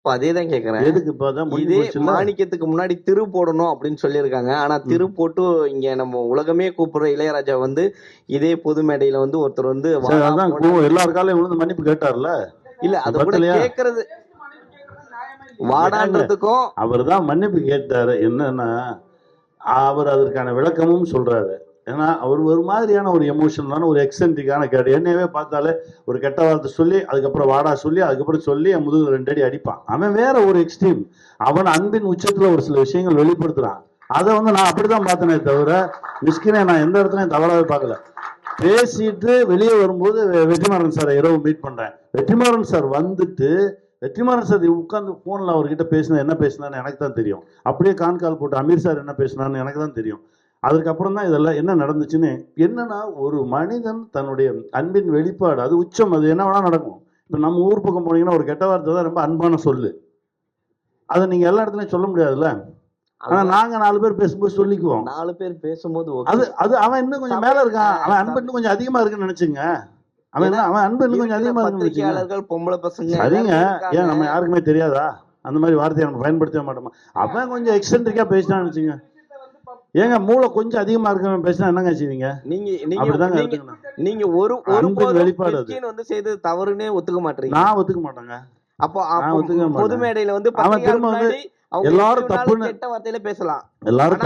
அதேதான் கேக்குறேன். எதுக்கு இப்ப அதான் முடிஞ்சு இதே போச்சுல்ல? மாணிக்கத்துக்கு முன்னாடி திரு போடணும் அப்படின்னு சொல்லியிருக்காங்க. ஆனா திரு போட்டு இங்க நம்ம உலகமே கூப்பிடுற இளையராஜா வந்து இதே பொது மேடையில வந்து ஒருத்தர் வந்து சரி, வாடா அதான் போடா எல்லார் காலையும் விழுந்து மன்னிப்பு கேட்டார்ல. இல்ல அது கூட பத்தலையா? கேக்குறது வாடான்றதுக்கும் அவர் தான் மன்னிப்பு கேட்டாரு. என்னன்னா அவர் அதற்கான விளக்கமும் சொல்றாரு. ஏன்னா அவர் ஒரு மாதிரியான ஒரு எமோஷனலான ஒரு எக்ஸென்ட்ரிக்கான கேட்டு என்னையவே பார்த்தாலே ஒரு கெட்ட வார்த்தை சொல்லி அதுக்கப்புறம் வாடா சொல்லி அதுக்கப்புறம் சொல்லி என் முதுகுல 2 அடி அடிப்பான். அவன் வேற ஒரு எக்ஸ்ட்ரீம். அவன் அன்பின் உச்சத்துல ஒரு சில விஷயங்கள் வெளிப்படுத்துறான். அதை வந்து நான் அப்படிதான் பார்த்தனே தவிர மிஸ்கினே நான் எந்த இடத்துலையும் தவறாவே பார்க்கல. பேசிட்டு வெளியே வரும்போது வெற்றிமாறன் சாரை இரவு மீட் பண்றேன். வெற்றிமாறன் சார் வந்துட்டு வெற்றிமாறன் சார் உட்காந்து போன்ல அவர்கிட்ட பேசினா என்ன பேசினான்னு எனக்கு தான் தெரியும். அப்படியே கான்கால் போட்டு அமீர் சார் என்ன பேசினான்னு எனக்கு தான் தெரியும். அதுக்கப்புறம் தான் இதெல்லாம் என்ன நடந்துச்சுன்னு. என்னன்னா ஒரு மனிதன் தன்னுடைய அன்பின் வெளிப்பாடு அது உச்சம். அது என்ன வேணா நடக்கும். இப்போ நம்ம ஊர் பக்கம் போனீங்கன்னா ஒரு கெட்ட வார்த்தை தான் ரொம்ப அன்பான சொல்லு. அதை நீங்க எல்லா இடத்துலையும் சொல்ல முடியாதுல்ல. ஆனா நாங்க 4 பேர் பேசும்போது சொல்லிக்குவோம். 4 பேர் பேசும்போது அது அது அவன் இன்னும் கொஞ்சம் மேல இருக்கான். அவன் அன்பு இன்னும் கொஞ்சம் அதிகமா இருக்குன்னு நினைச்சுங்க. அவன் அன்பு இன்னும் கொஞ்சம் அதிகமா இருக்குன்னு நினைச்சுங்க. பத்திரிகையாளர்கள் பொம்பளை பசங்க சரிங்க. ஏன் நம்ம யாருக்குமே தெரியாதா? அந்த மாதிரி வார்த்தையை நம்ம பயன்படுத்த மாட்டோமா? அவன் கொஞ்சம் எக்ஸென்ட்ரிக்கா பேசினான்னு வச்சுங்க. ஏங்க மூளை கொஞ்சம் அதிகமா இருக்கவன் பேசினா என்னங்க செய்வீங்க? நீங்க ஒரு வெளிப்பாடு வந்து செய்து தவறுனே ஒத்துக்க மாட்டீங்க. நான் ஒத்துக்க மாட்டேங்க. அப்போ பொது மேடையில வந்து அவன் திரும்ப வந்து எல்லாரும் தப்புன்னு கெட்ட வார்த்தையில பேசலாம். எல்லாரும்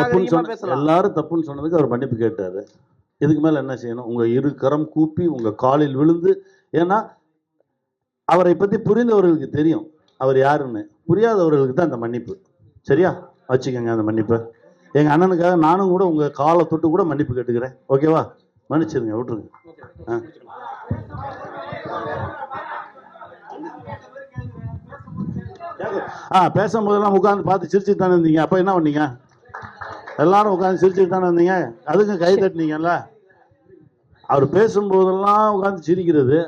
தப்புன்னு சொன்னதுக்கு அவர் மன்னிப்பு கேட்டாரு. இதுக்கு மேல என்ன செய்யணும்? உங்க 2 கரம் கூப்பி உங்க காலில் விழுந்து. ஏன்னா அவரை பத்தி புரிந்தவர்களுக்கு தெரியும் அவர் யாருன்னு. புரியாதவர்களுக்கு தான் அந்த மன்னிப்பு. சரியா வச்சுக்கோங்க அந்த மன்னிப்பை. எங்க அண்ணனுக்காக நானும் கூட உங்க காலை தொட்டு கூட மன்னிப்பு கேட்டுக்கிறேன். ஓகேவா? மன்னிச்சிருங்க, விட்டுருங்க. பேசும்போதெல்லாம் உட்காந்து பார்த்து சிரிச்சுட்டு தானே இருந்தீங்க. அப்ப என்ன பண்ணீங்க? எல்லாரும் உட்காந்து சிரிச்சுட்டு தானே இருந்தீங்க. அதுக்கும் கை தட்டினீங்கல்ல. அவர் பேசும்போதெல்லாம் உட்காந்து சிரிக்கிறது